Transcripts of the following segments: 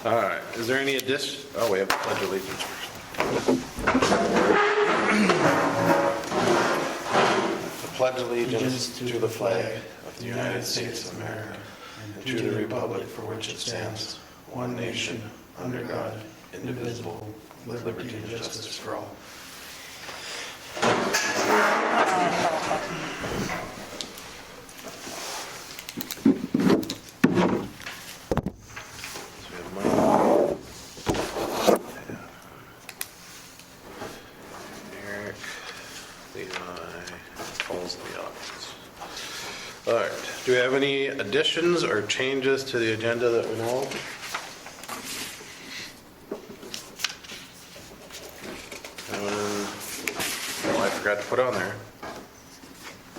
All right, is there any addition? Oh, we have the pledge of allegiance first. The pledge of allegiance to the flag of the United States of America and to the republic for which it stands, one nation, under God, indivisible, with liberty and justice for all. All right, do we have any additions or changes to the agenda that we know of? Oh, I forgot to put on there.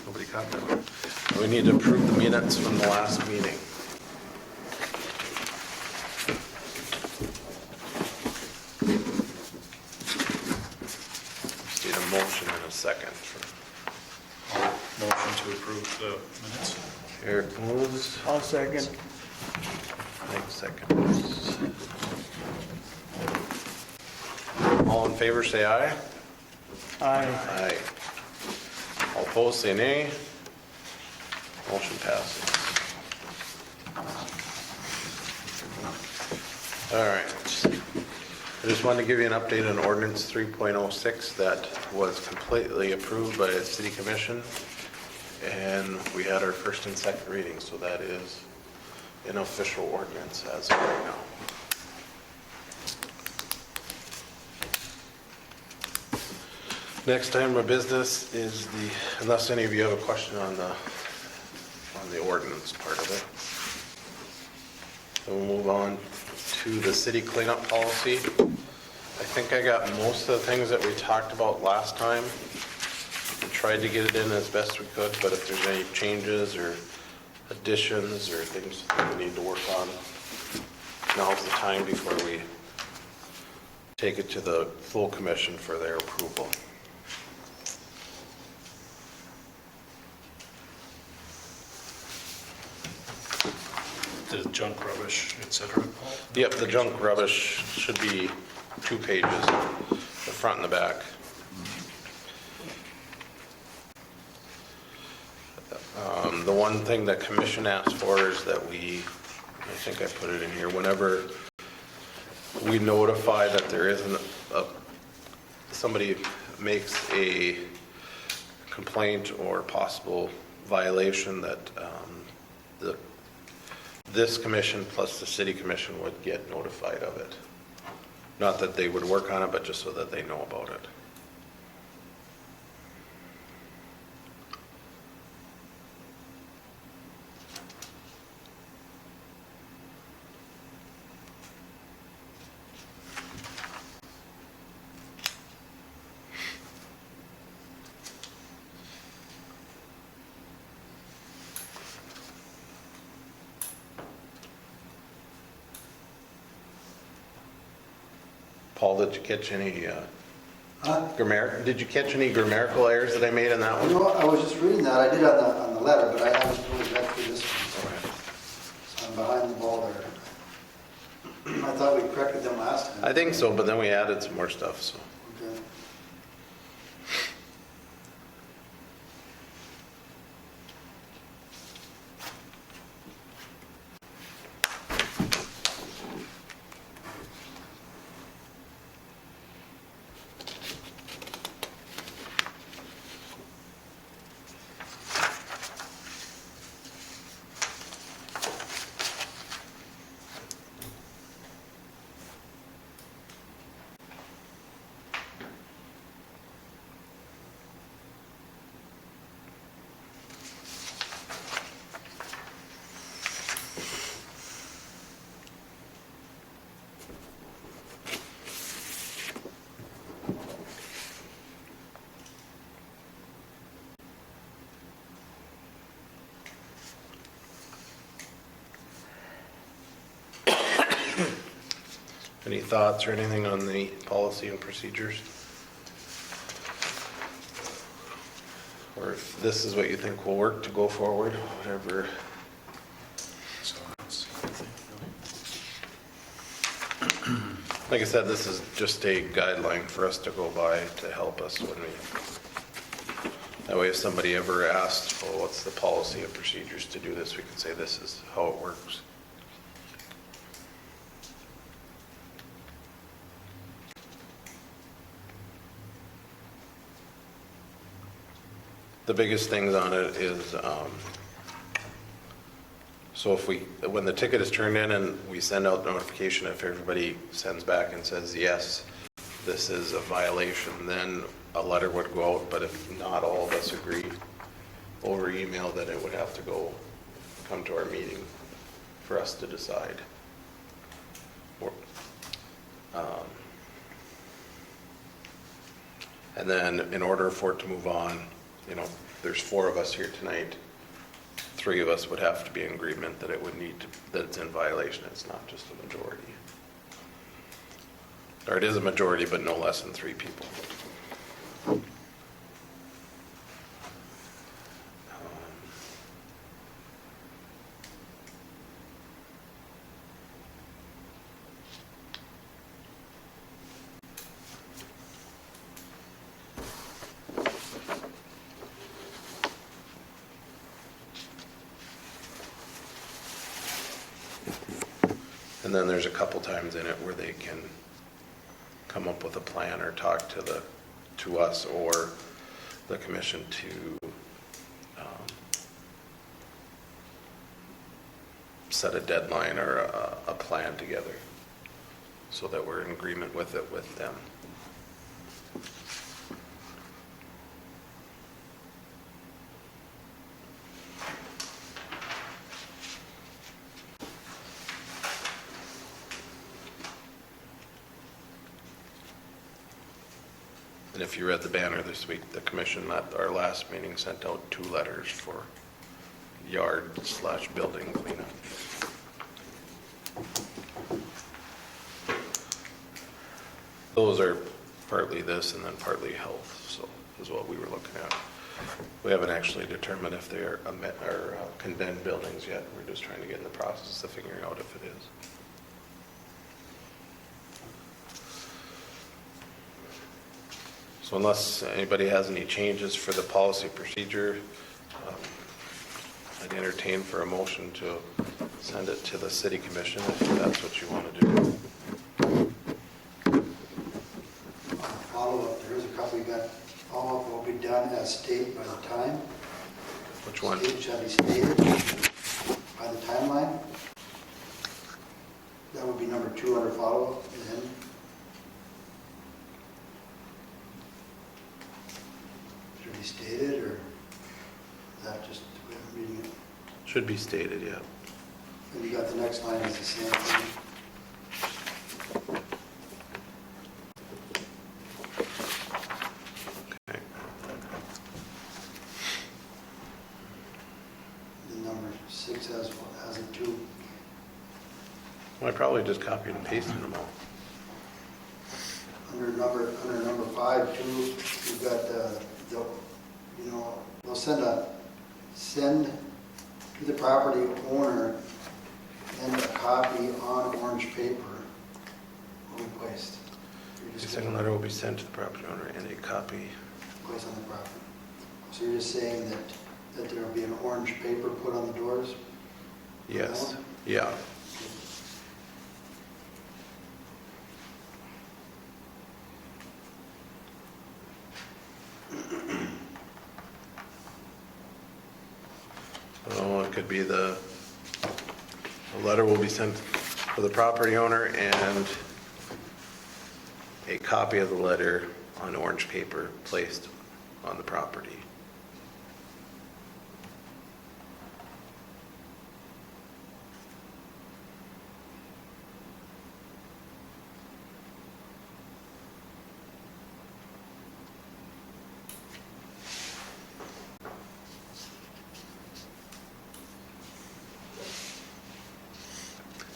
Nobody caught that. We need to approve the minutes from the last meeting. Just need a motion and a second. Motion to approve the minutes. Eric moves. I'll second. Mike seconds. All in favor say aye. Aye. Aye. All opposed say nay. Motion passes. All right. I just wanted to give you an update on ordinance 3.06 that was completely approved by the City Commission. And we had our first and second reading, so that is an official ordinance as of right now. Next item of business is unless any of you have a question on the ordinance part of it. So we'll move on to the city cleanup policy. I think I got most of the things that we talked about last time. We tried to get it in as best we could, but if there's any changes or additions or things that we need to work on, now's the time before we take it to the full commission for their approval. The junk rubbish, etc. Yep, the junk rubbish should be 2 pages, the front and the back. The one thing that commission asked for is that I think I put it in here, whenever we notify that there isn't somebody makes a complaint or possible violation, that this commission plus the city commission would get notified of it. Not that they would work on it, but just so that they know about it. Paul, did you catch any did you catch any grammatical errors that I made in that one? You know, I was just reading that. I did on the letter, but I haven't totally read through this one. Okay. So I'm behind the ball there. I thought we corrected them last time. I think so, but then we added some more stuff, so. Okay. Any thoughts or anything on the policy and procedures? Or if this is what you think will work to go forward, whatever. So I don't see anything Like I said, this is just a guideline for us to go by to help us when we, that way if somebody ever asked, well, what's the policy and procedures to do this, we can say this is how it works. The biggest things on it is, so if we, when the ticket is turned in and we send out notification, if everybody sends back and says, yes, this is a violation, then a letter would go out, but if not all of us agree over email, then it would have to come to our meeting for us to decide. And then in order for it to move on, you know, there's 4 of us here tonight. 3 of us would have to be in agreement that it would need to, that it's in violation. It's not just a majority. Or it is a majority, but no less than 3 people. And then there's a couple times in it where they can come up with a plan or talk to us or the commission to set a deadline or a plan together so that we're in agreement with it with them. And if you read the banner this week, the commission at our last meeting sent out 2 letters for yard/building cleanup. Those are partly this and then partly health, so is what we were looking at. We haven't actually determined if they are condemned buildings yet. We're just trying to get in the process of figuring out if it is. So unless anybody has any changes for the policy procedure, I'd entertain for a motion to send it to the city commission if that's what you want to do. Follow-up, there is a couple you got. Follow-up will be done as stated by the time. Which one? State shall be stated by the timeline. That would be number 2 under follow-up, and then should be stated, or is that just the way I'm reading it? Should be stated, yeah. And you got the next line is the same thing. Okay. The number 6 has a 2. Well, I probably just copied and pasted them all. Under number 5 too, you've got they'll send to the property owner and a copy on orange paper will be placed. You're The just second gonna letter will be sent to the property owner and a copy. place on the property. So you're just saying that there will be an orange paper put on the doors? Yes, yeah. So it could be the letter will be sent to the property owner and a copy of the letter on orange paper placed on the property.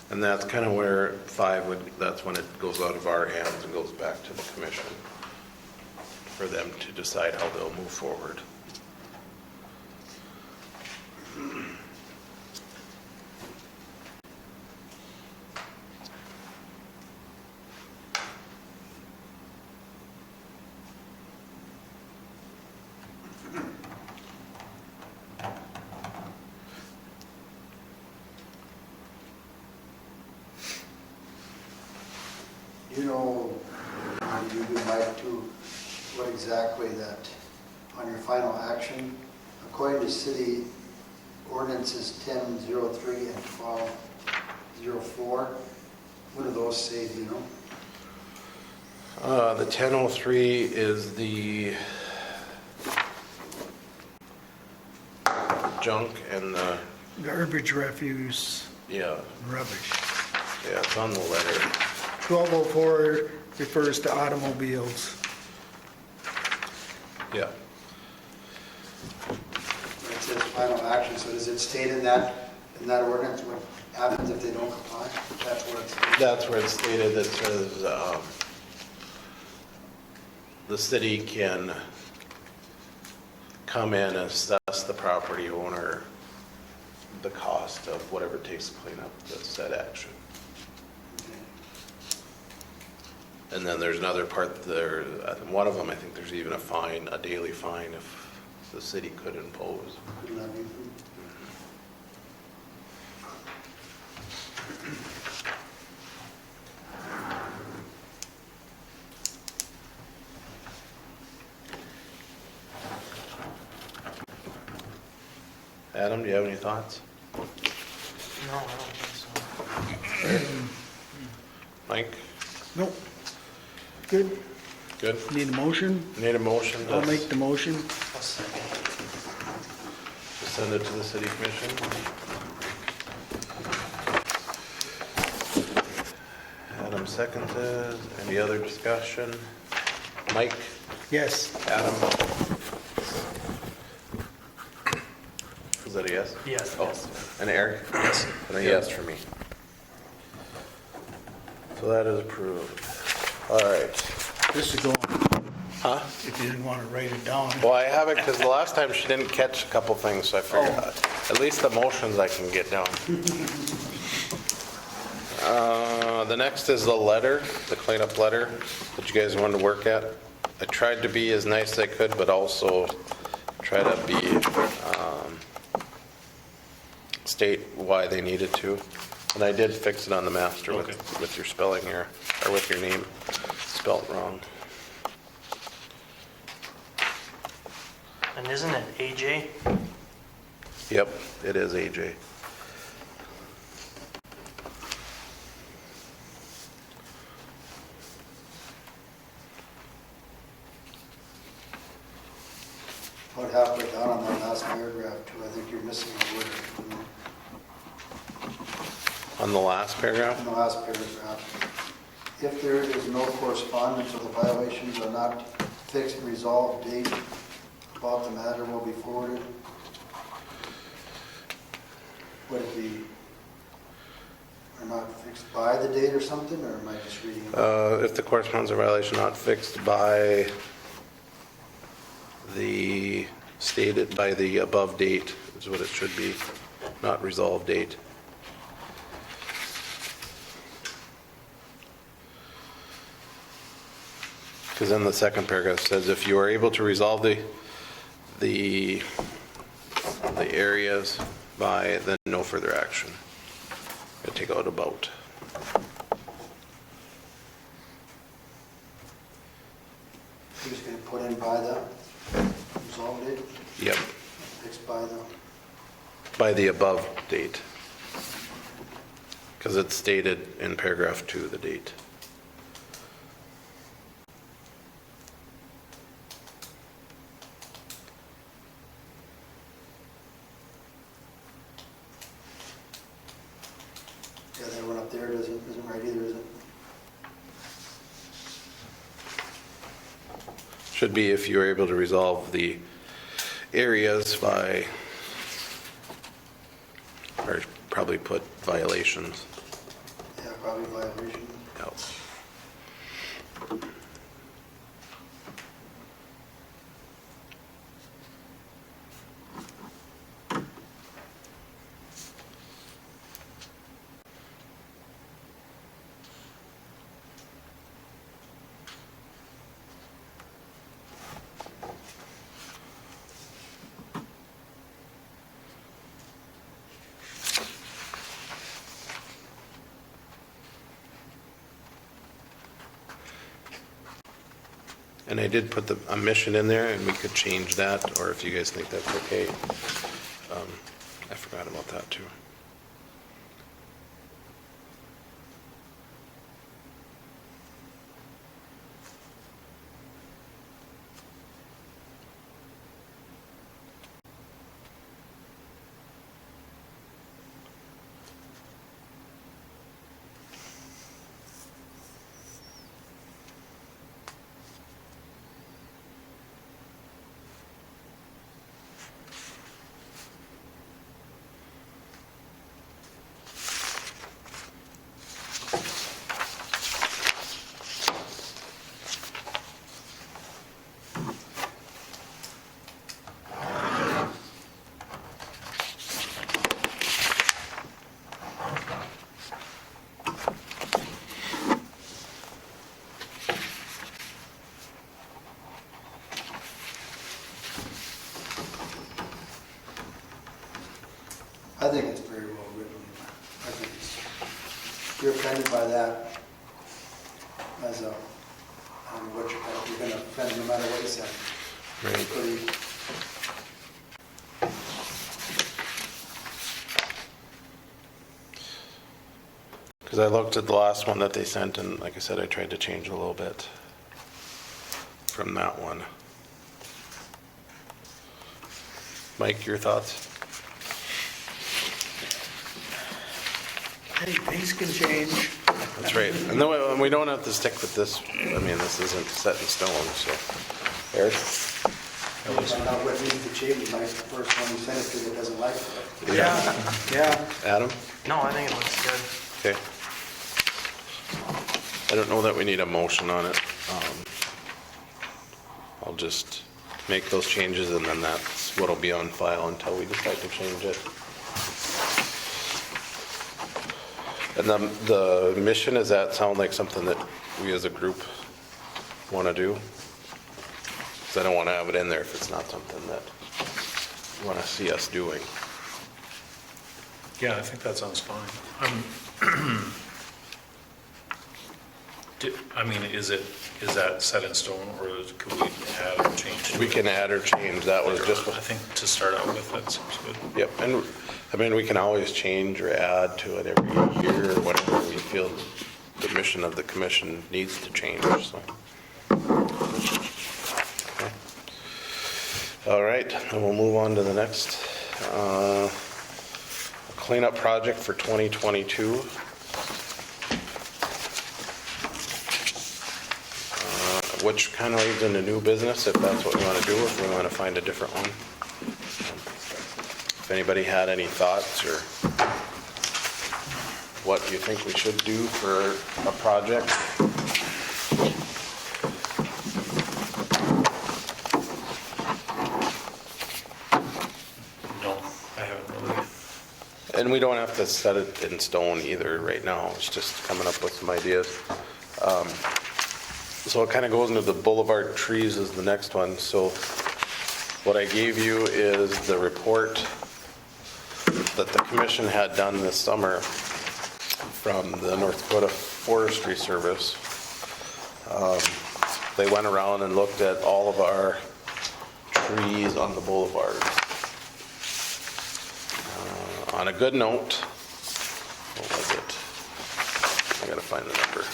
And that's kind of where 5 would, that's when it goes out of our hands and goes back to the commission for them to decide how they'll move forward. you know, you would like to, what exactly that, on your final action, according to city ordinances 1003 and 1204, what do those say, do you know? The 1003 is the junk and the, Garbage, refuse, yeah, rubbish. yeah, it's on the letter. 1204 refers to automobiles. Yeah. It says final action, so does it state in that ordinance what happens if they don't comply? That's what it's. That's where it's stated that says, the city can come in and assess the property owner the cost of whatever it takes to clean up the said action. And then there's another part there, one of them, I think there's even a fine, a daily fine if the city could impose. Could levy. Adam, do you have any thoughts? No, I don't think so. Mike? Nope. Good. Good? Need a motion? Need a motion I'll to make the motion. I'll second. send it to the city commission? Adam seconded. Any other discussion? Mike? Yes. Adam? Is that a yes? Yes, Oh, yes. and Eric? Yes. And a yes for me. So that is approved. All right. This is going, Huh? if you didn't want to write it down. Well, I have it because the last time she didn't catch a couple things, so I figured at least the motions I can get down. The next is the letter, the cleanup letter that you guys wanted to work at. I tried to be as nice as I could, but also try to be, state why they needed to. And I did fix it on the master Okay. with your spelling here, or with your name spelled wrong. And isn't it AJ? Yep, it is AJ. About halfway down on that last paragraph too, I think you're missing a word. On the last paragraph? In the last paragraph. If there is no correspondence or the violations are not fixed and resolved, date about the matter will be forwarded. Would it be, are not fixed by the date or something, or am I just reading it? If the correspondence or violation not fixed by the stated, by the above date is what it should be, not resolved date. Because then the second paragraph says, if you are able to resolve the areas by, then no further action. I take out about. You're just going to put in by the resolved date, Yep, fixed by the, by the above date. Because it's stated in paragraph 2, the date. yeah, that one up there isn't right either, is it? Should be if you're able to resolve the areas by, or probably put violations. Yeah, probably violation. Yep. And I did put a mission in there, and we could change that, or if you guys think that's okay. I forgot about that too. I think it's very well written. I think it's, you're offended by that as a, what you're going to offend no matter what you say. Right. Pretty, Because I looked at the last one that they sent, and like I said, I tried to change a little bit from that one. Mike, your thoughts? Hey, things can change. That's right. And no, we don't have to stick with this. I mean, this isn't set in stone, so. Eric? find out what needs to change, like the first one you sent it to that doesn't like it. Yeah. Adam? No, I think it looks good. Okay. I don't know that we need a motion on it. I'll just make those changes, and then that's what'll be on file until we decide to change it. And the mission, does that sound like something that we as a group want to do? Because I don't want to have it in there if it's not something that you want to see us doing. Yeah, I think that sounds fine. I mean, is that set in stone, or could we add or change to We it? can add or change, that was just, I think to start out with, that seems good. yep, and I mean, we can always change or add to it every year, or whatever we feel the mission of the commission needs to change, so. Okay. All right, and we'll move on to the next cleanup project for 2022. Which kind of leads into new business, if that's what we want to do, if we want to find a different one. If anybody had any thoughts or what you think we should do for a project. No, I haven't really. And we don't have to set it in stone either right now, it's just coming up with some ideas. So it kind of goes into the boulevard trees is the next one. So what I gave you is the report that the commission had done this summer from the North Dakota Forestry Service. They went around and looked at all of our trees on the boulevard. On a good note, what was it? I gotta find the number.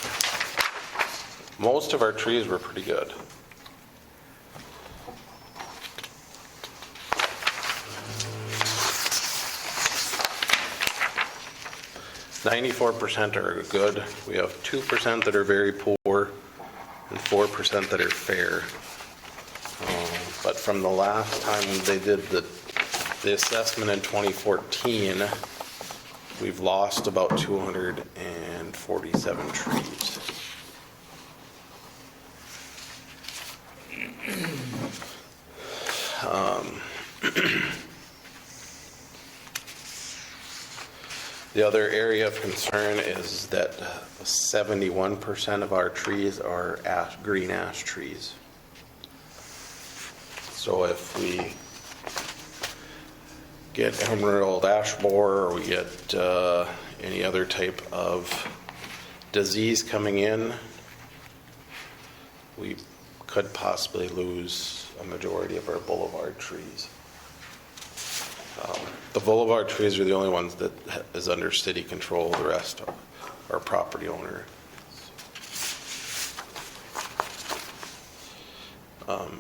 Most of our trees were pretty good. 94% are good. We have 2% that are very poor and 4% that are fair. But from the last time they did the assessment in 2014, we've lost about 247 trees. The other area of concern is that 71% of our trees are green ash trees. So if we get emerald ash borer, or we get any other type of disease coming in, we could possibly lose a majority of our boulevard trees. The boulevard trees are the only ones that is under city control, the rest are property owner.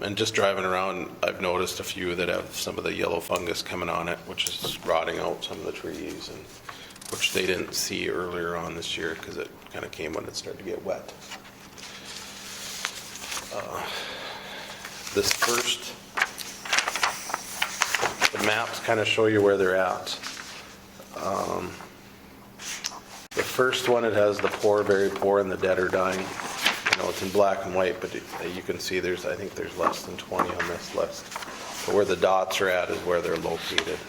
And just driving around, I've noticed a few that have some of the yellow fungus coming on it, which is rotting out some of the trees, and which they didn't see earlier on this year because it kind of came when it started to get wet. This first, the maps kind of show you where they're at. The first one, it has the poor, very poor, and the dead or dying. You know, it's in black and white, but you can see I think there's less than 20 on this list. But where the dots are at is where they're located.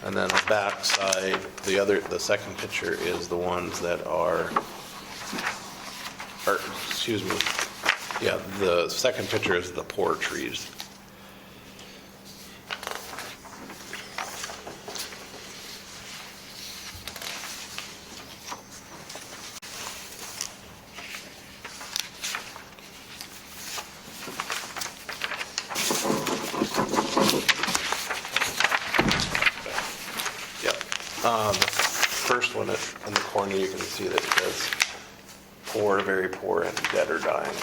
And then the back side, the second picture is the ones that excuse me, yeah, the second picture is the poor trees. The first one in the corner, you can see that it says poor, very poor, and dead or dying.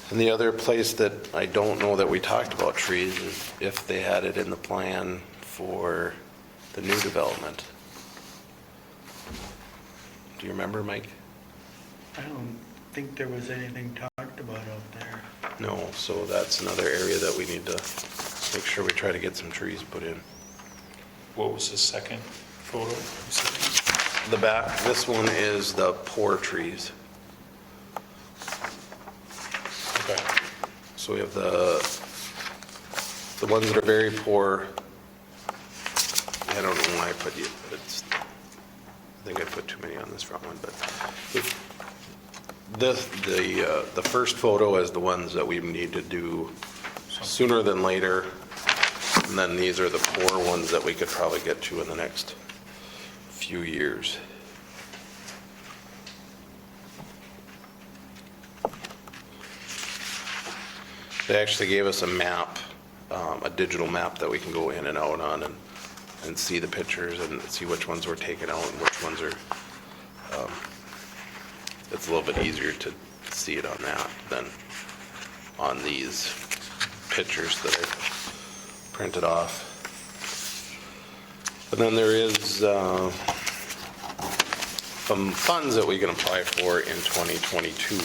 And the other place that I don't know that we talked about trees is if they had it in the plan for the new development. Do you remember, Mike? I don't think there was anything talked about out there. No, so that's another area that we need to make sure we try to get some trees put in. What was the second photo? You said? The back, this one is the poor trees. Okay. So we have the ones that are very poor. I don't know why I put you, I think I put too many on this front one, but the first photo is the ones that we need to do sooner than later. And then these are the poor ones that we could probably get to in the next few years. They actually gave us a map, a digital map that we can go in and out on and see the pictures and see which ones were taken out and which ones are, it's a little bit easier to see it on that than on these pictures that I printed off. And then there is some funds that we can apply for in 2022.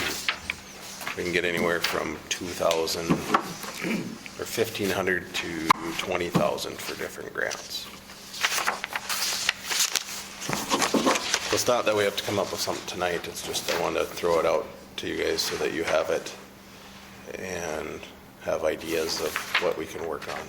We can get anywhere from $2,000 or $1,500 to $20,000 for different grants. So it's not that we have to come up with something tonight, it's just I want to throw it out to you guys so that you have it and have ideas of what we can work on.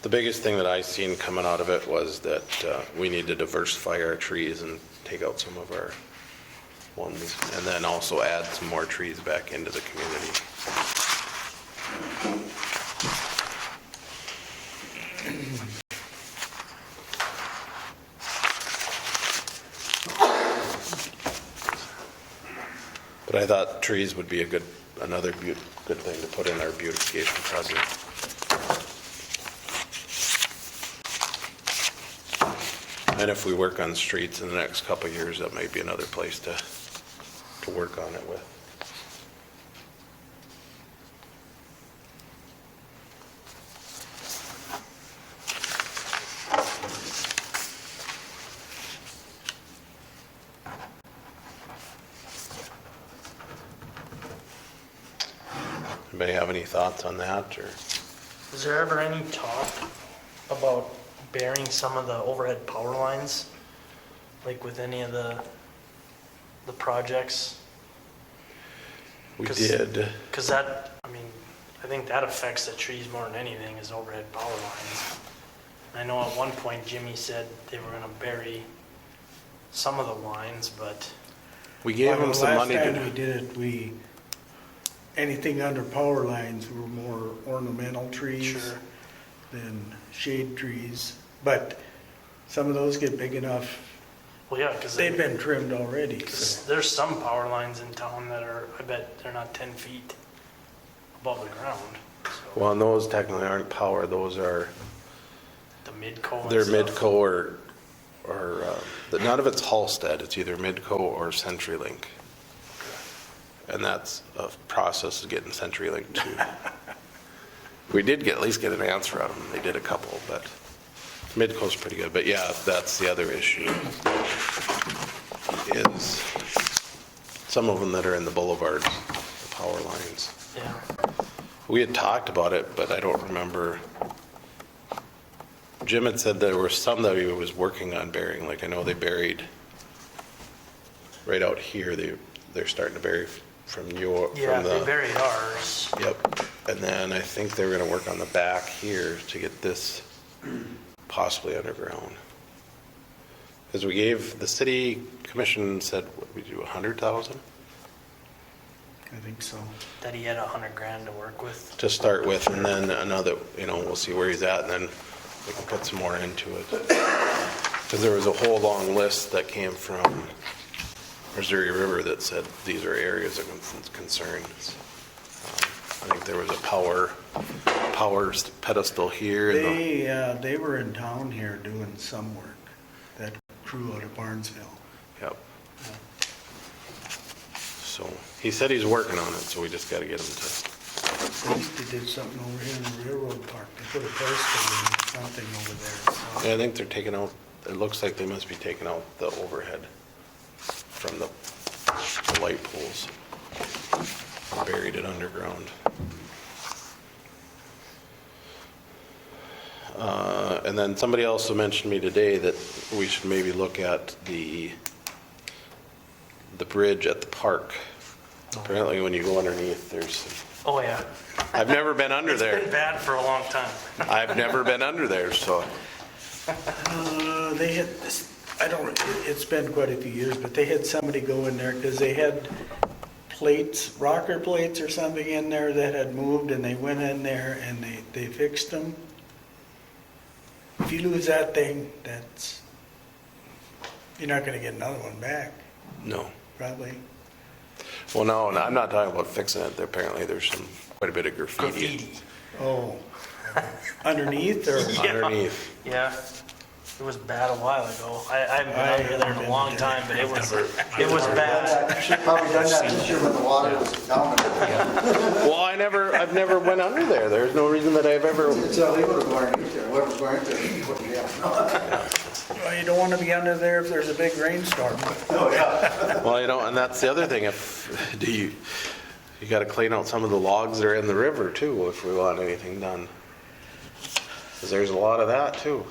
The biggest thing that I seen coming out of it was that we need to diversify our trees and take out some of our ones, and then also add some more trees back into the community. But I thought trees would be another good thing to put in our beautification project. And if we work on streets in the next couple of years, that might be another place to work on it with. Anybody have any thoughts on that, or? Is there ever any talk about burying some of the overhead power lines, like with any of the projects? We did. Because that, I mean, I think that affects the trees more than anything is overhead power lines. I know at one point Jimmy said they were gonna bury some of the lines, but We gave them some money Last time we to, did it, anything under power lines were more ornamental trees sure, than shade trees. But some of those get big enough, well, yeah, because they've been trimmed already, so. there's some power lines in town that are, I bet they're not 10 feet above the ground. So well, and those technically aren't power, those are, the Midco and they're stuff. Midco or none of it's Halsted, it's either Midco or CenturyLink. And that's a process of getting CenturyLink too. We did at least get an answer out of them, they did a couple, but Midco's pretty good, but yeah, that's the other issue. Is some of them that are in the boulevards, the power lines. Yeah, We had talked about it, but I don't remember. Jim had said there were some that he was working on burying, like I know they buried right out here, they're starting to bury from your, yeah, from they the, buried ours. yep. And then I think they were gonna work on the back here to get this possibly underground. Because we gave, the city commission said, what we do, 100,000 I think so. That he had 100 grand to work with. to start with, and then another, we'll see where he's at, and then we can put some more into it. Because there was a whole long list that came from Missouri River that said these are areas of concerns. I think there was a power pedestal here. They were in town here doing some work, that crew out of Barnesville. Yep. So, he said he's working on it, so we just gotta get him to, At least they did something over here in the railroad park. They put a pedestal in something over there. So. I think they're taking out, it looks like they must be taking out the overhead from the light poles. Buried it underground. And then somebody also mentioned to me today that we should maybe look at the bridge at the park. Apparently when you go underneath, there's, Oh, yeah. I've never been under It's been there. bad for a long time. I've never been under there, so, They had this, it's been quite a few years, but they had somebody go in there because they had plates, rocker plates or something in there that had moved, and they went in there and they fixed them. If you lose that thing, you're not gonna get another one back, no. probably. Well, no, I'm not talking about fixing it. Apparently there's quite a bit of graffiti Graffiti. Oh, underneath or? Yeah. underneath. Yeah, it was bad a while ago. I haven't been under there in a long time, but it was bad. You should have probably done that this year when the water was down. Well, I've never went under there. There's no reason that I've ever, It's illegal to go underneath there. Whoever's going into it, put it down. Well, you don't want to be under there if there's a big rainstorm. Oh, yeah. well, and that's the other thing. You got to clean out some of the logs that are in the river too, if we want anything done. Because there's a lot of that too.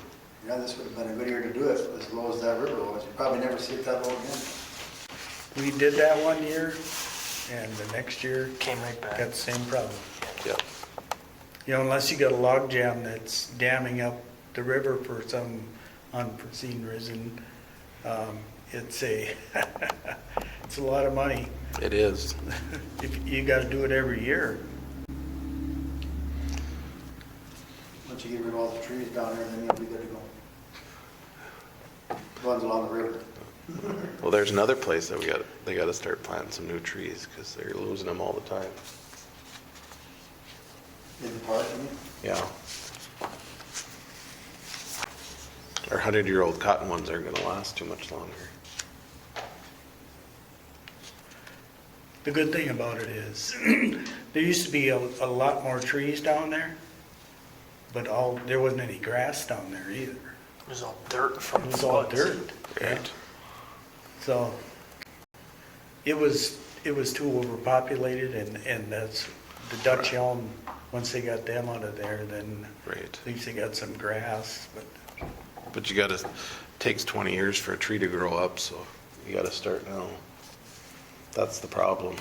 Yeah, this would have been a good year to do it, as low as that river was. You'd probably never see it that low again. We did that one year, and the next year Came right got back. the same problem. Yeah. Unless you got a log jam that's damming up the river for some unforeseen reason, it's it's a lot of money. It is. If you got to do it every year. Once you get rid of all the trees down there, then you'll be good to go. The ones along the river. Well, there's another place that they got to start planting some new trees because they're losing them all the time. In the park, I mean. Yeah. Our 100-year-old cotton ones aren't going to last too much longer. The good thing about it is, there used to be a lot more trees down there, but there wasn't any grass down there either. It was all dirt from It the was all floods. dirt. Right. So it was too overpopulated, and that's the Dutch elm. Once they got them out of there, then Right. at least they got some grass. But you got to, takes 20 years for a tree to grow up, so you got to start now. That's the problem.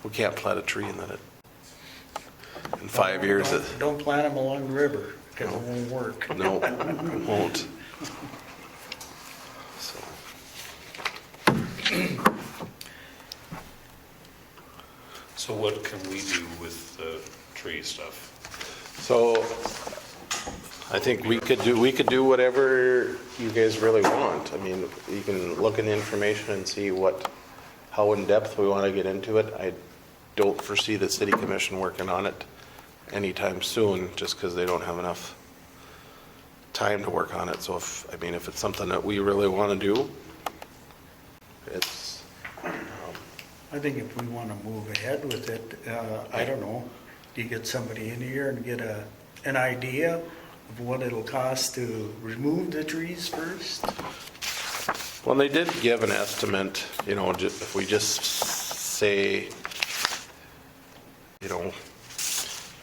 We can't plant a tree and then in 5 years, Don't plant them along the river, because it won't work. no, it won't. So, So what can we do with the tree stuff? So I think we could do whatever you guys really want. I mean, you can look in the information and see how in-depth we want to get into it. I don't foresee the city commission working on it anytime soon, just because they don't have enough time to work on it. So if it's something that we really want to do, it's, I think if we want to move ahead with it, I don't know, do you get somebody in here and get an idea of what it'll cost to remove the trees first? well, they did give an estimate, if we just say,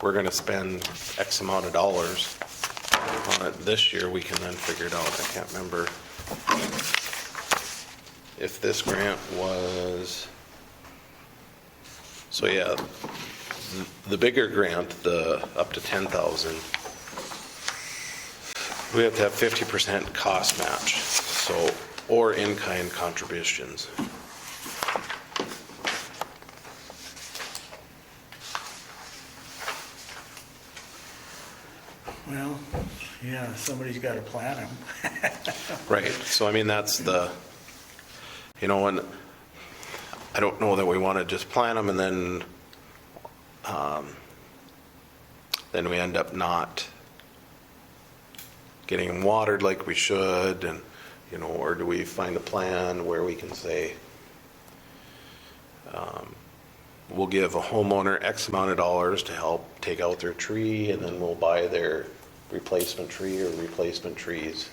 we're going to spend X amount of dollars on it this year, we can then figure it out. I can't remember if this grant was, so yeah, the bigger grant, the up to 10,000, we have to have 50% cost match, so, or in-kind contributions. Well, yeah, somebody's got to plant them. Right, so I mean, that's the, and I don't know that we want to just plant them and then we end up not getting them watered like we should, and, or do we find a plan where we can say, we'll give a homeowner X amount of dollars to help take out their tree, and then we'll buy their replacement tree or replacement trees.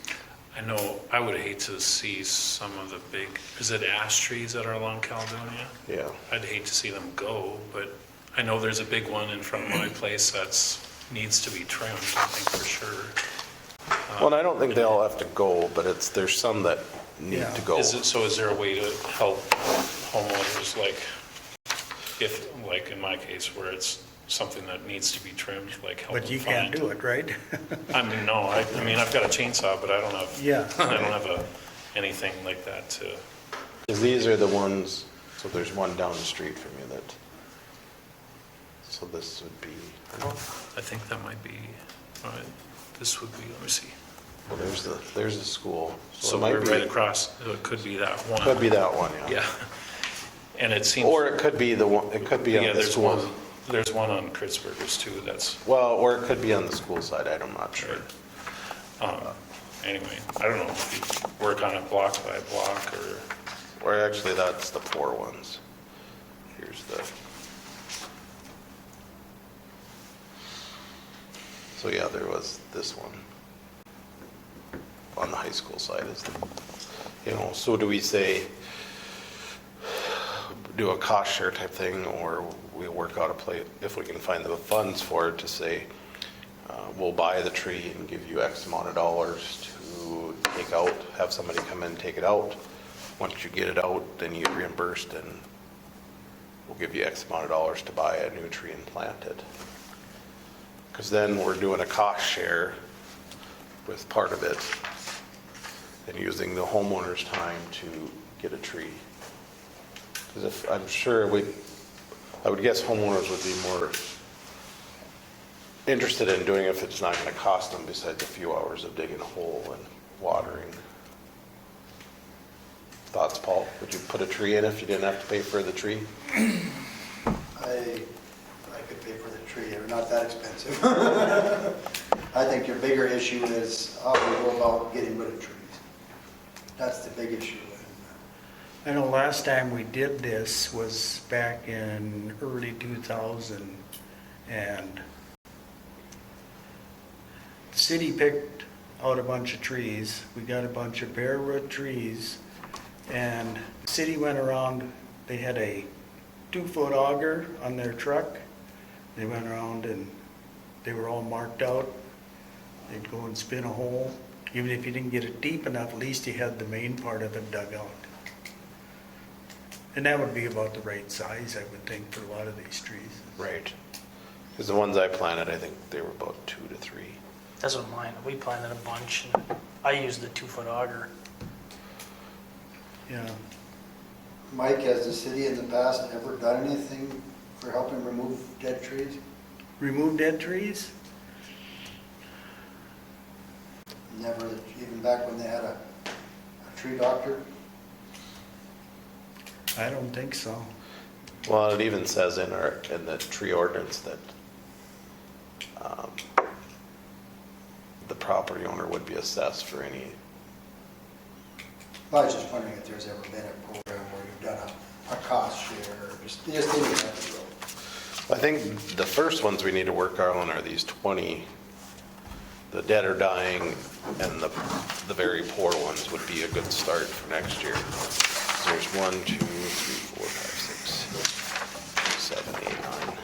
I know, I would hate to see some of the big, is it ash trees that are along Caledonia? Yeah. I'd hate to see them go, but I know there's a big one in front of my place needs to be trimmed, I think for sure. Well, and I don't think they all have to go, but there's some that need to go. Is there a way to help homeowners, like in my case, where it's something that needs to be trimmed, like help them But you find? can't do it, right? I mean, no, I mean, I've got a chainsaw, but I don't have, Yeah. I don't have anything like that to, 'Cause these are the ones, so there's one down the street from you that, so this would be, I think that might be, all right, this would be, let me see. well, there's the school. So it might we're be- right across, it could be that one. Could be that one, yeah. Yeah. And it seems. Or it could be the one, it could be on Yeah, the school. there's one on Kritzberger's too, that's, Well, or it could be on the school side, I'm not sure. anyway, I don't know if you work on it block by block or, Or actually, that's the poor ones. Here's the. So yeah, there was this one. On the high school side is the, so do we say, do a cost share type thing, or we work out a play, if we can find the funds for it, to say, we'll buy the tree and give you X amount of dollars to take out, have somebody come in and take it out. Once you get it out, then you get reimbursed, and we'll give you X amount of dollars to buy a new tree and plant it. Because then we're doing a cost share with part of it and using the homeowner's time to get a tree. Because if, I'm sure I would guess homeowners would be more interested in doing it if it's not going to cost them besides a few hours of digging a hole and watering. Thoughts, Paul? Would you put a tree in if you didn't have to pay for the tree? I could pay for the tree, they're not that expensive. I think your bigger issue is how we go about getting rid of trees. That's the big issue. I know last time we did this was back in early 2000, and the city picked out a bunch of trees. We got a bunch of bare root trees, and the city went around, they had a 2-foot auger on their truck. They went around and they were all marked out. They'd go and spin a hole. Even if you didn't get it deep enough, at least you had the main part of it dug out. And that would be about the right size, I would think, for a lot of these trees. Right. Because the ones I planted, I think they were about 2 to 3. That's what mine, we planted a bunch, and I used the 2-foot auger. Yeah. Mike, has the city in the past ever done anything for helping remove dead trees? Remove dead trees? Never, even back when they had a tree doctor? I don't think so. Well, it even says in the tree ordinance that the property owner would be assessed for any. I was just wondering if there's ever been a program where you've done a cost share, or just anything like that. I think the first ones we need to work on are these 20, the dead or dying, and the very poor ones would be a good start for next year. There's 1, 2, 3, 4, 5, 6, 7, 8, 9.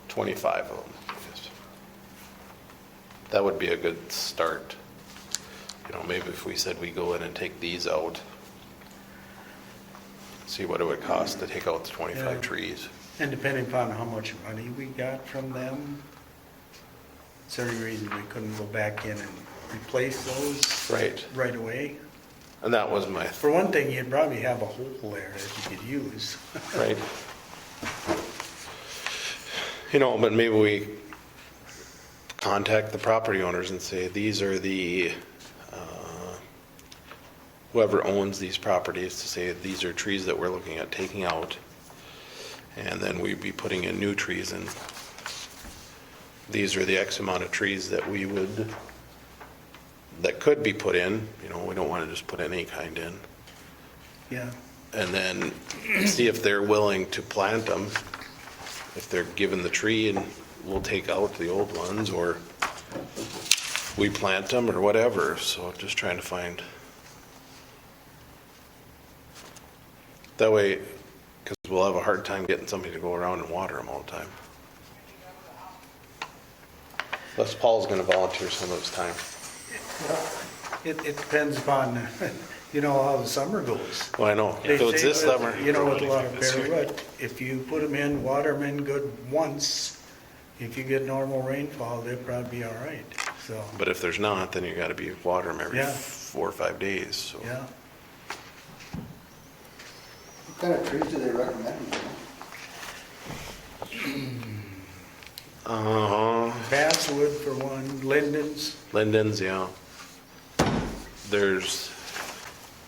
25 of them. Yes. That would be a good start. You know, maybe if we said we go in and take these out, see what it would cost to take out the 25 Yeah. trees. And depending upon how much money we got from them, is there any reason we couldn't go back in and replace those right away? And that was my, For one thing, you'd probably have a hole there that you could use. right. You know, but maybe we contact the property owners and say, these are the, whoever owns these properties, to say, these are trees that we're looking at taking out. And then we'd be putting in new trees, and these are the X amount of trees that we would, that could be put in. You know, we don't want to just put any kind in. Yeah, And then see if they're willing to plant them. If they're given the tree, and we'll take out the old ones, or we plant them, or whatever. So just trying to find. That way, because we'll have a hard time getting somebody to go around and water them all the time. Plus, Paul's going to volunteer some of his time. it depends upon, how the summer goes. Well, I know. They If it's say this with, summer, with a lot of This year. bare root, if you put them in, water them in good once, if you get normal rainfall, they'll probably be all right, so, but if there's not, then you got to be water them every Yeah. 4 or 5 days. So. yeah. What kind of trees do they recommend? Basswood for one, lindens, Lindens, yeah.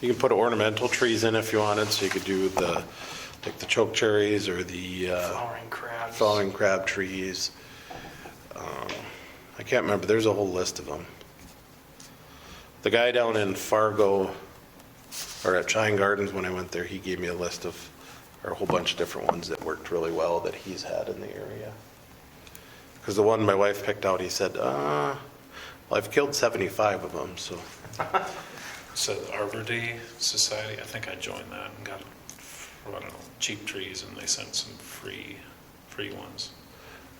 You can put ornamental trees in if you wanted, so you could do like the choke cherries or the Flowering crabs. flowering crab trees. I can't remember, there's a whole list of them. The guy down in Fargo, or at Shine Gardens, when I went there, he gave me a list of, or a whole bunch of different ones that worked really well that he's had in the area. Because the one my wife picked out, he said, well, I've killed 75 of them, so. So the Arbor Day Society, I think I joined that and got, I don't know, cheap trees, and they sent some free ones.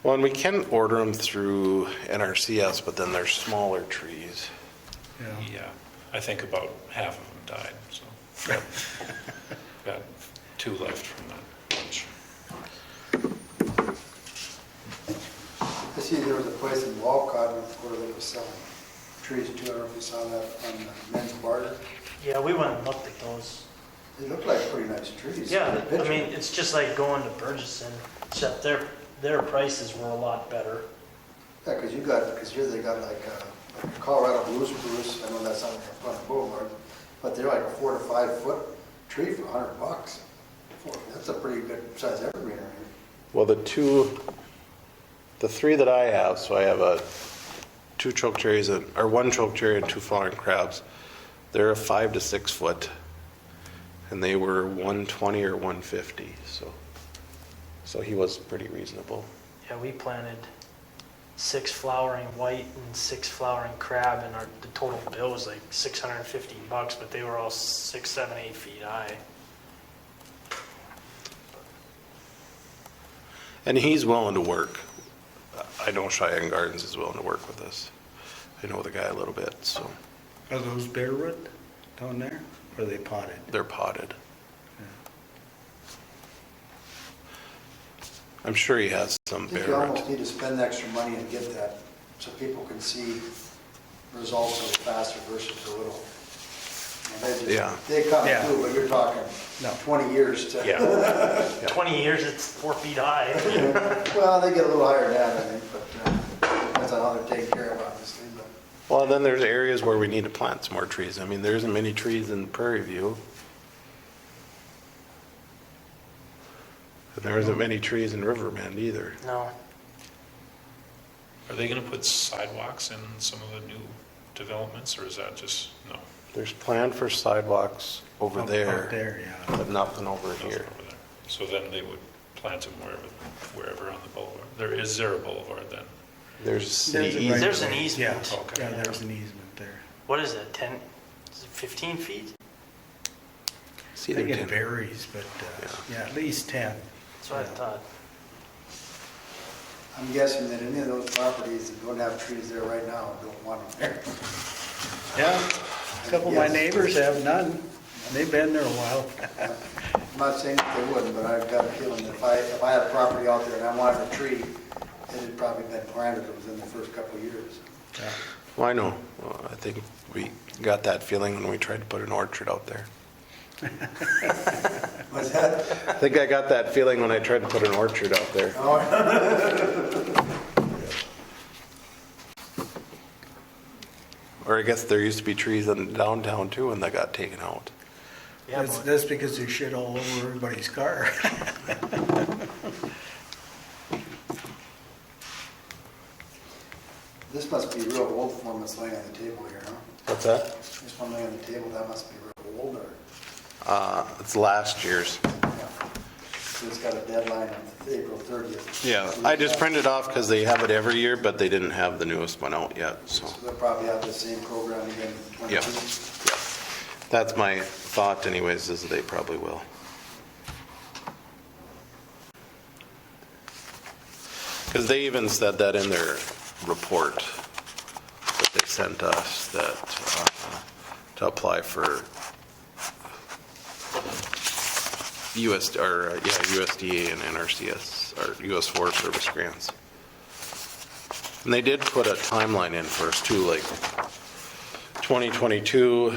Well, and we can order them through NRCS, but then they're smaller trees. yeah. Yeah, I think about half of them died, so got 2 left from that bunch. I see there was a place in Walcott where they were selling trees too. I don't know if you saw that on the men's barter. Yeah, we went and looked at those. They look like pretty nice trees. Yeah, in the I picture. mean, it's just like going to Burgesson, except their prices were a lot better. Yeah, because here they got like a Colorado blue spruce. I know that's not like a front boulevard, but they're like a 4 to 5 foot tree for $100. That's a pretty good size evergreen right here. Well, the 3 that I have, so I have 2 choke cherries, or 1 choke cherry and 2 flowering crabs. They're a 5 to 6 foot, and they were 120 or 150. So he was pretty reasonable. Yeah, we planted 6 flowering white and 6 flowering crab, and the total bill was like $650, but they were all 6, 7, 8 feet high. And he's willing to work. I know Cheyenne Gardens is willing to work with us. I know the guy a little bit, so. Are those bare root down there? Or they potted? They're potted. I'm sure he has some I think you Barrett. almost need to spend extra money and get that, so people can see results a little faster versus a little. Yeah. They come Yeah. too, but you're talking No. 20 years to. Yeah. 20 years, it's 4 feet high. Well, they get a little higher than that, I think, but depends on how they're taken care of, obviously, but. Well, then there's areas where we need to plant some more trees. I mean, there isn't many trees in Prairie View. And there isn't many trees in Riverbend either. No, Are they gonna put sidewalks in some of the new developments, or is that just, no? There's plan for sidewalks over Out there, there, yeah. but nothing over Nothing here. over there. So then they would plant them wherever on the boulevard. Is there a boulevard then? There's city There's a easement. There's an right-of-way. easement. Yeah, Okay. yeah, there's an easement there. what is it, 10, is it 15 feet? It's I either think it 10 varies, but, yeah, at least 10. That's what I Yeah. thought. I'm guessing that any of those properties that don't have trees there right now don't want them there. Yeah, a couple of my Yes. neighbors have none. They've been there a while. I'm not saying that they wouldn't, but I've got a feeling that if I had a property out there and I wanted a tree, it had probably been planted within the first couple of years. Yeah. Well, I know. Well, I think we got that feeling when we tried to put an orchard out there. Was that? I think I got that feeling when I tried to put an orchard out there. Or I guess there used to be trees in downtown too, and they got taken out. Yeah, That's, but that's because there's shit all over everybody's car. This must be real old for one that's laying on the table here, huh? What's that? This one laying on the table, that must be real old, or, It's last year's. yeah. So it's got a deadline of April 30th. Yeah, So I just printed off because they have it every year, but they didn't have the newest one out yet, so. So they'll probably have the same program again in Yeah. 22. That's my thought anyways, is they probably will. Because they even said that in their report that they sent us, that to apply for USDA and NRCS, or US Forest Service grants. And they did put a timeline in for us too, like 2022,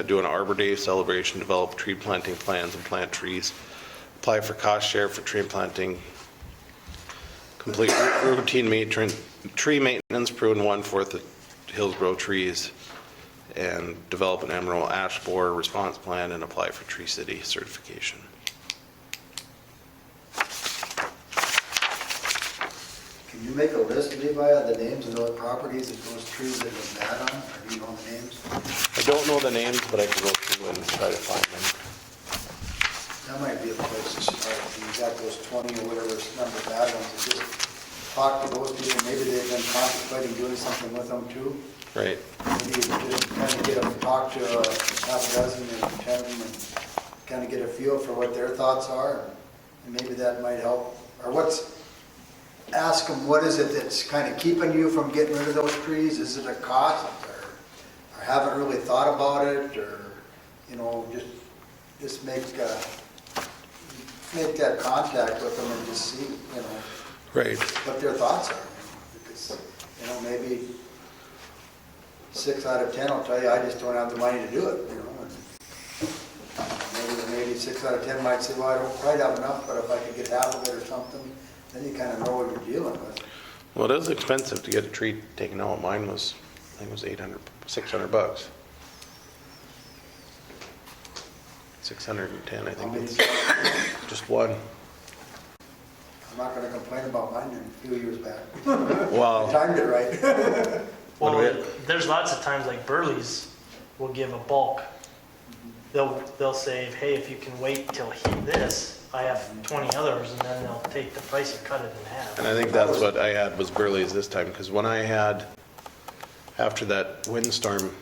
do an Arbor Day celebration, develop tree planting plans and plant trees, apply for cost share for tree planting, complete routine tree maintenance, prune 1/4 of Hillsborough trees, and develop an emerald ash borer response plan and apply for Tree City certification. Can you make a list, Levi, of the names of those properties that those trees have been bad on, or do you know the names? I don't know the names, but I can go through and try to find them. That might be a place to start. If you've got those 20 or whatever number of bad ones, and just talk to those people. Maybe they've been contemplating doing something with them too. Right. Maybe you just kind of get them, talk to half a dozen or 10 of them and kind of get a feel for what their thoughts are. And maybe that might help. Or ask them, what is it that's kind of keeping you from getting rid of those trees? Is it a cost or haven't really thought about it, or, just make that contact with them and just see, Right. what their thoughts are. Because, maybe 6 out of 10 will tell you, I just don't have the money to do it, and maybe 6 out of 10 might say, well, I don't quite have enough, but if I could get half of it or something, then you kind of know what you're dealing with. Well, it is expensive to get a tree taken out. Mine was, I think it was $600. 610, I How think many- it's just one. I'm not gonna complain about mine in a few years back. I Wow. timed it right. What do Well, we- there's lots of times like Burley's will give a bulk. They'll say, hey, if you can wait till this, I have 20 others, and then they'll take the price and cut it in half. And I think that's what I had was Burley's this time, because when I had, after that windstorm,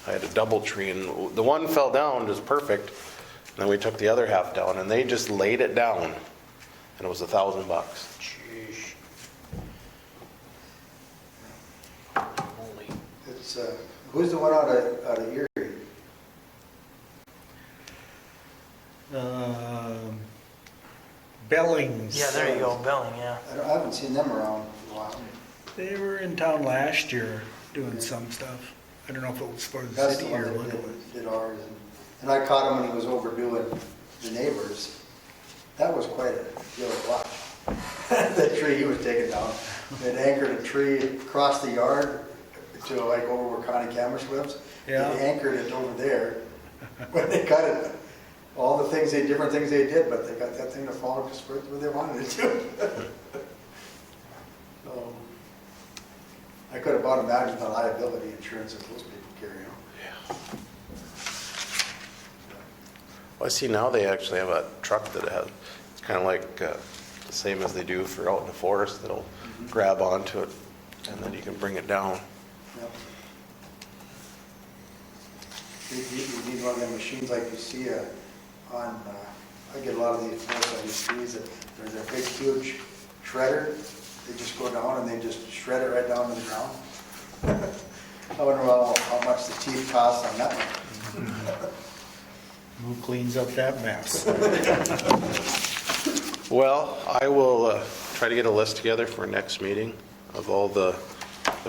I had a double tree, and the one fell down just perfect, and then we took the other half down, and they just laid it down, and it was $1,000. Sheesh. Holy. It's, who's the one out of Erie? Yeah, there you go, Belling, yeah. I haven't seen them around in a while. They were in town last year doing some stuff. I don't know if it was for the That's the city one or what that it was. did ours. And I caught him when he was overdoing the neighbors. That was quite a deal to watch. That tree he was taking down. They'd anchored a tree across the yard to like over where Connie Cameron lives. Yeah. They anchored it over there. When they cut it, all the things different things they did, but they got that thing to fall just where they wanted it to. So, I could have bought imagined the liability insurance that those people carry on. Well, I see now they actually have a truck that has, it's kind of like the same as they do for out in the forest, that'll grab onto it and then you can bring it down. Yep. You need one of them machines like you see on, I get a lot of these forest trees that there's a big huge shredder. They just go down and they just shred it right down to the ground. I wonder how much the teeth cost on that one. Who cleans up that mess? Well, I will try to get a list together for next meeting of all the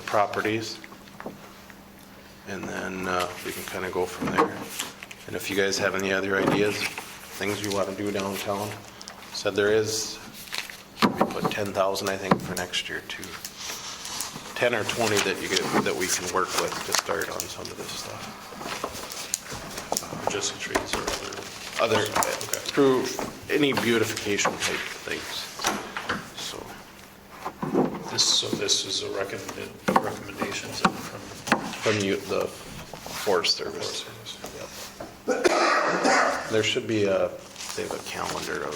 properties. And then we can kind of go from there. And if you guys have any other ideas, things you want to do downtown, said there is, we put 10,000 I think for next year too. 10 or 20 that we can work with to start on some of this stuff. Just the trees or Other, through any beautification type things. So, this is a recommendations from the Forest Service. Forest Service. There should be they have a calendar of,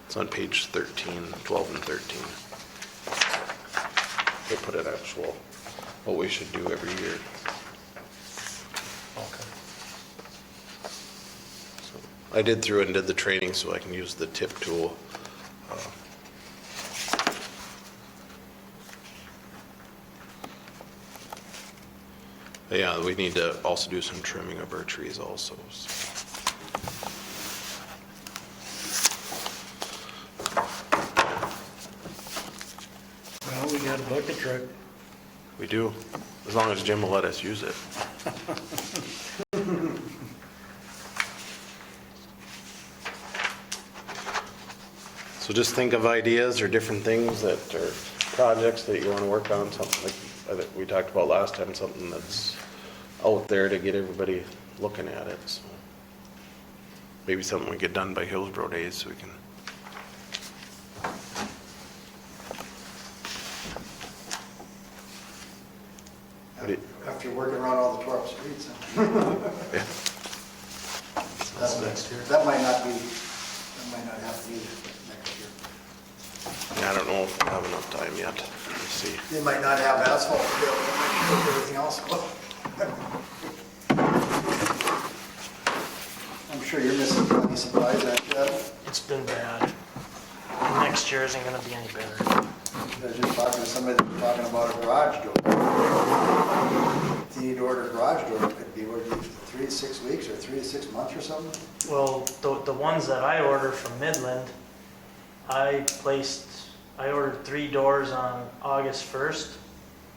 it's on page 13, 12 and 13. They put an actual, what we should do every year. Okay. So I did through and did the training so I can use the tip tool. But yeah, we need to also do some trimming of our trees also. Well, we got a bucket truck. We do, as long as Jim will let us use it. So just think of ideas or different things that are projects that you want to work on, something like I think we talked about last time, something that's out there to get everybody looking at it. So maybe something we get done by Hillsborough Days so we can. After working around all the 12 streets. Yeah. That might not happen either next year. Yeah, I don't know if we'll have enough time yet. Let's see. They might not have asphalt to build, they might build everything else. I'm sure you're missing plenty supplies, aren't you, Adam? It's been bad. Next year isn't gonna be any better. I was just talking to somebody that was talking about a garage door. If you need to order a garage door, it could be, what, 3 to 6 weeks or 3 to 6 months or something? Well, the ones that I ordered from Midland, I ordered 3 doors on August 1st.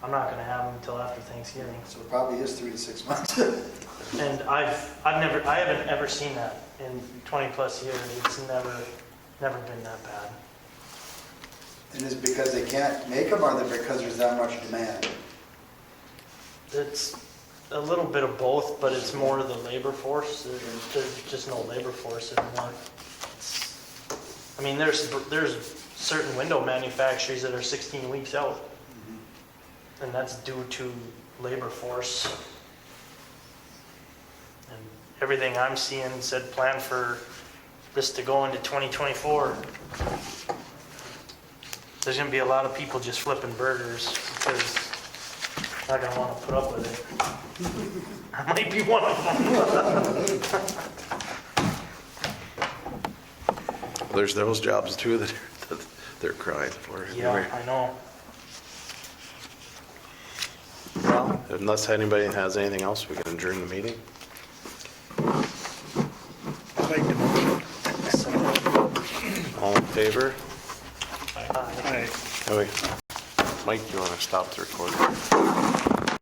I'm not gonna have them until after Thanksgiving. So it probably is 3 to 6 months. And I haven't ever seen that in 20 plus years. It's never been that bad. And is it because they can't make them, or is it because there's that much demand? It's a little bit of both, but it's more the labor force. There's just no labor force anymore. I mean, there's certain window manufacturers that are 16 weeks out, and that's due to labor force. And everything I'm seeing said plan for this to go into 2024. There's gonna be a lot of people just flipping burgers because they're not gonna want to put up with it. I might be one of them. There's those jobs too that they're crying for. Yeah, Anyway, I know. well, unless anybody has anything else, we can adjourn the meeting. I'd like to motion. All in favor? Aye. Aye. Oh, wait. Mike, you want to stop the recording?